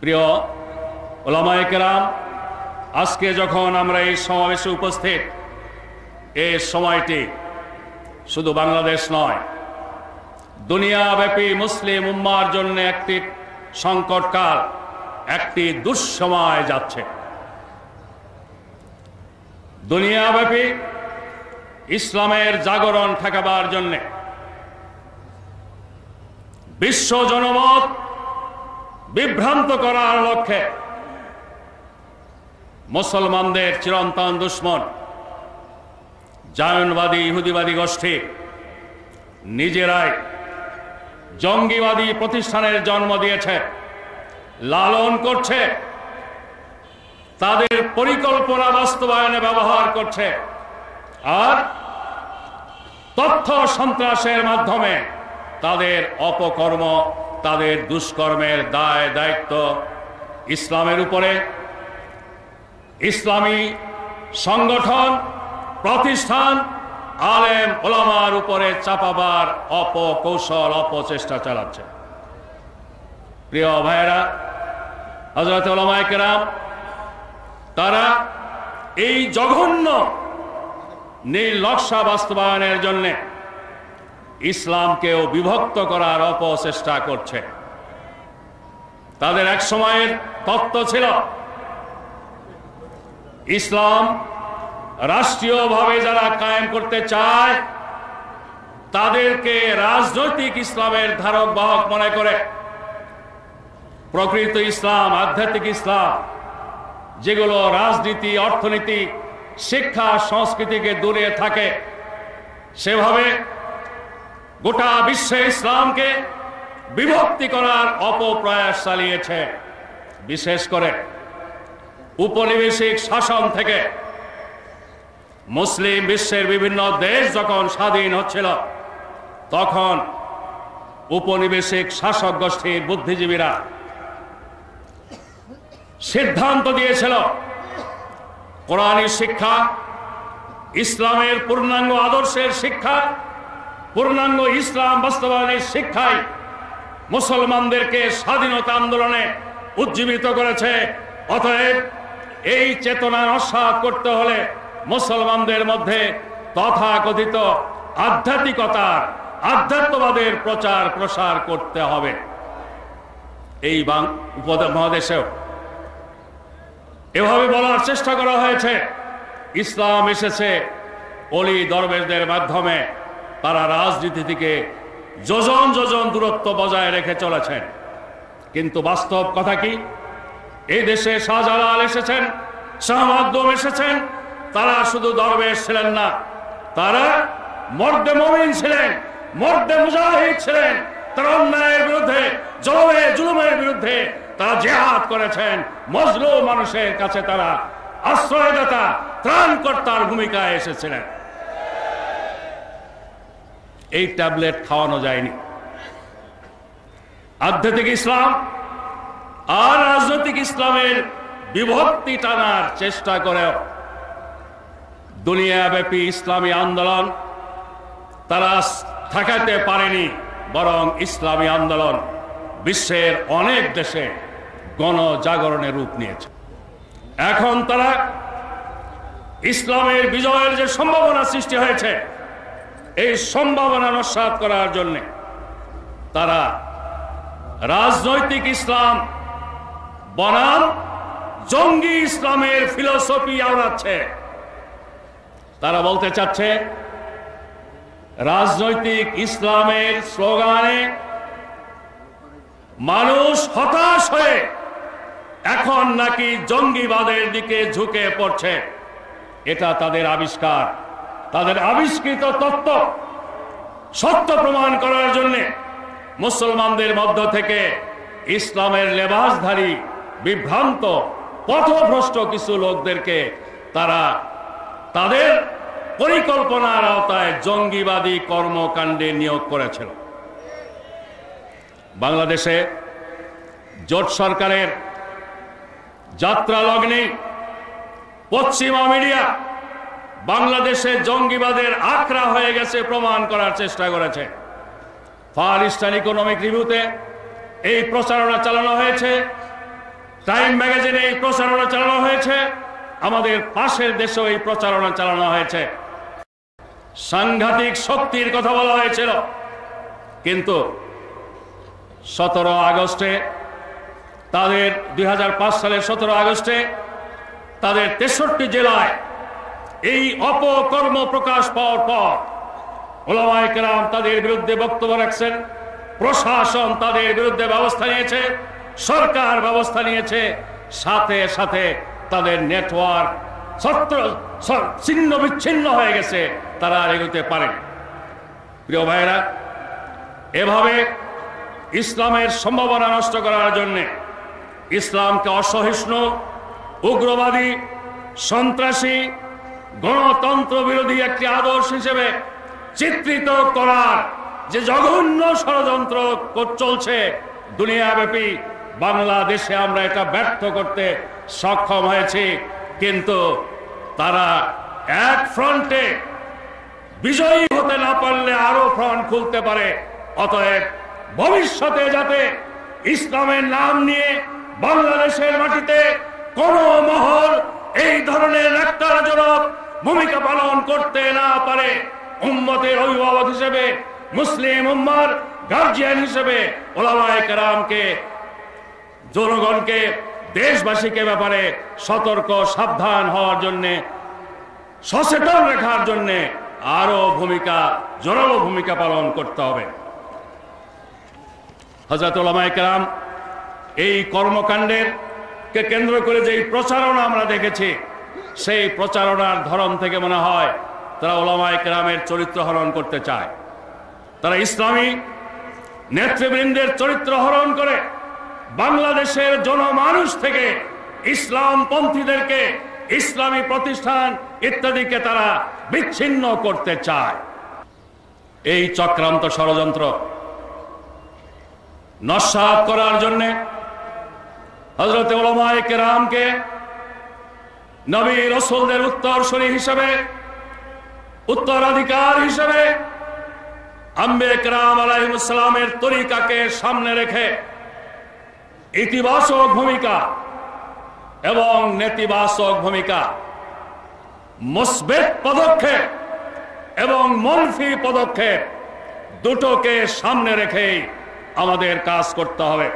প্রিয় ওলামায়ে কেরাম, আজকে যখন আমরা এই সমাবেশে উপস্থিত, এই সময়টি শুধু বাংলাদেশ নয়, দুনিয়াব্যাপী মুসলিম উম্মার জন্য একটি সংকটকাল, একটি দুঃসময় যাচ্ছে। দুনিয়াব্যাপী ইসলামের জাগরণ ঠেকাবার জন্য বিশ্ব জনমত বিভ্রান্ত করার লক্ষ্যে মুসলমানদের চিরন্তন দুশ্মন জায়নবাদী ইহুদিবাদী গোষ্ঠী নিজেরাই জঙ্গিবাদী প্রতিষ্ঠানের জন্ম দিয়েছে, লালন করছে, তাদের পরিকল্পনা বাস্তবায়নে ব্যবহার করছে, আর তথ্য সন্ত্রাসের মাধ্যমে তাদের অপকর্ম, তাদের দুষ্কর্মের দায় দায়িত্ব ইসলামের উপরে, ইসলামী সংগঠন প্রতিষ্ঠান আলেম ওলামার উপরে চাপাবার অপকৌশল, অপচেষ্টা চালাচ্ছে। প্রিয় ভাইয়েরা, হযরত ওলামায়ে কেরাম, তারা এই জঘন্য নীল নকশা বাস্তবায়নের জন্য ইসলামকেও বিভক্ত করার অপচেষ্টা করছে। তাদের এক সময়ের তত্ত্ব ছিল ইসলাম রাষ্ট্রীয়ভাবে যারা কায়েম করতে চায় তাদেরকে রাজনৈতিক ইসলামের ধারক বাহক মনে করে প্রকৃত ইসলাম, আধ্যাত্মিক ইসলাম, যেগুলো রাজনীতি, অর্থনীতি, শিক্ষা, সংস্কৃতিকে দূরে থাকে, সেভাবে গোটা বিশ্বে ইসলামকে বিভক্তি করার অপপ্রয়াস চালিয়েছে। বিশেষ করে উপনিবেশিক শাসন থেকে মুসলিম বিশ্বের বিভিন্ন দেশ যখন স্বাধীন হচ্ছিল, তখন উপনিবেশিক শাসক গোষ্ঠীর বুদ্ধিজীবীরা সিদ্ধান্ত দিয়েছিল কোরআনী শিক্ষা, ইসলামের পূর্ণাঙ্গ আদর্শের শিক্ষা, পূর্ণাঙ্গ ইসলাম বাস্তবায়নের শিক্ষাই মুসলমানদেরকে স্বাধীনতা আন্দোলনে উজ্জীবিত করেছে। অতএব এই চেতনা নস্যাৎ করতে হলে মুসলমানদের মধ্যে তথাকথিত আধ্যাত্মিকতার, আধ্যাত্মবাদের প্রচার প্রসার করতে হবে। এই উপমহাদেশেও এভাবে বলার চেষ্টা করা হয়েছে, ইসলাম এসেছে অলি দরবেশদের মাধ্যমে, তারা রাজনীতি থেকে যোজন যোজন দূরত্ব বজায় রেখে চলেছেন। কিন্তু বাস্তব কথা কি? এই দেশে শাহজালাল এসেছেন, শাহ মাকদুম এসেছেন, তারা শুধু দরবেশ ছিলেন না, তারা মর্দে মুমিন ছিলেন, মর্দে মুজাহিদ ছিলেন। তারা অন্যায়ের বিরুদ্ধে, জুলুমের বিরুদ্ধে তারা জিহাদ করেছেন। মজলুম মানুষের কাছে তারা আশ্রয়দাতা, ত্রাণকর্তার ভূমিকায় এসেছিলেন। এই ট্যাবলেট খাওয়ানো যায়নি। আধ্যাত্মিক ইসলাম আর রাজনৈতিক ইসলামের বিভক্তি টানার চেষ্টা করেও দুনিয়াব্যাপী ইসলামী আন্দোলন তারা ঠেকাতে পারেনি, বরং ইসলামী আন্দোলন বিশ্বের অনেক দেশে গণজাগরণের রূপ নিয়েছে। এখন তারা ইসলামের বিজয়ের যে সম্ভাবনা সৃষ্টি হয়েছে, এই সম্ভাবনা নস্যাৎ করার জন্য তারা রাজনৈতিক ইসলাম বনাম জঙ্গি ইসলামের ফিলোসফি আওড়াচ্ছে। তারা বলতে চাচ্ছে রাজনৈতিক ইসলামের স্লোগানে মানুষ হতাশ হয়ে এখন নাকি জঙ্গিবাদের দিকে ঝুঁকে পড়ছে। এটা তাদের আবিষ্কার, তাদের আবিষ্কৃত তত্ত্ব। সত্য প্রমাণ করার জন্য মুসলমানদের মধ্য থেকে ইসলামের লেবাসধারী, বিভ্রান্ত, পথভ্রষ্ট কিছু লোকদেরকে তারা তাদের পরিকল্পনার আওতায় জঙ্গিবাদী কর্মকাণ্ডে নিয়োগ করেছিল। বাংলাদেশে জোট সরকারের যাত্রা লগ্নে পশ্চিমা মিডিয়া বাংলাদেশে জঙ্গিবাদের আখড়া হয়ে গেছে প্রমাণ করার চেষ্টা করেছে। ফার ইস্টার্ন ইকোনমিক রিভিউতে এই প্রচারণা চালানো হয়েছে টাইম ম্যাগাজিনে এই প্রচারণা চালানো হয়েছে, আমাদের পাশের দেশেও এই প্রচারণা চালানো হয়েছে। সাংঘাতিক শক্তির কথা বলা হয়েছিল, কিন্তু 17 আগস্টে তাদের 2005 সালের 17 আগস্টে তাদের 63 জেলায় এই অপকর্ম প্রকাশ পাওয়ার পর উলামায়ে কেরাম তাদের বিরুদ্ধে বক্তব্য রাখছেন, প্রশাসন তাদের বিরুদ্ধে ব্যবস্থা নিয়েছে, সরকার ব্যবস্থা নিয়েছে, সাথে সাথে তাদের নেটওয়ার্ক ছিন্ন বিচ্ছিন্ন হয়ে গেছে, তারা আর এগোতে পারে। প্রিয় ভাইরা, এভাবে ইসলামের সম্ভাবনা নষ্ট করার জন্য, ইসলামকে অসহিষ্ণু, উগ্রবাদী, সন্ত্রাসী, গণতন্ত্র বিরোধী একটি আদর্শ হিসেবে চিত্রিত করার যে জঘন্য ষড়যন্ত্র চলছে দুনিয়াব্যাপী, বাংলাদেশে আমরা এটা ব্যর্থ করতে সক্ষম হয়েছি। কিন্তু তারা এক ফ্রন্টে বিজয়ী হতে না পারলে আরো ফ্রন্ট খুলতে পারে। অতএব ভবিষ্যতে যাতে ইসলামের নাম নিয়ে বাংলাদেশের মাটিতে কোন মহল এই ধরনের ন্যাক্কারজনক ভূমিকা পালন করতে না পারে, উম্মতের অভিভাবক হিসেবে, মুসলিম উম্মার গার্জিয়ান হিসেবে উলামায়ে কেরামকে, জনগণকে, দেশবাসীকে ব্যাপারে সতর্ক সাবধান হওয়ার জন্য, সচেতন রাখার জন্য আরো জোরালো ভূমিকা পালন করতে হবে। হযরত উলামায়ে কেরাম এই কর্মকাণ্ডের কে কেন্দ্র করে যে প্রচারণা আমরা দেখেছি, সেই প্রচারণার ধরন থেকে মনে হয় তারা উলামায়ে কেরামের চরিত্র হরণ করতে চায়। তারা ইসলামী নেতৃবৃন্দের চরিত্র হরণ করে বাংলাদেশের জনমানুষ থেকে ইসলামপন্থীদেরকে, ইসলামী প্রতিষ্ঠান ইত্যাদিকে তারা বিচ্ছিন্ন করতে চায়। এই চক্রান্ত ষড়যন্ত্র নস্যাৎ করার জন্য হযরত উলামায়ে কেরামকে নবী রাসূলদের উত্তরসূরি হিসেবে, উত্তরাধিকার হিসেবে, আম্বিয়া কেরাম আলাইহিস সালামের তরিকাকে সামনে রেখে ইতিবাচক ভূমিকা এবং নেতিবাচক ভূমিকা, মুসবিত পদক্ষেপ এবং মনফি পদক্ষেপ দুটোকে সামনে রেখেই আমাদের কাজ করতে হবে।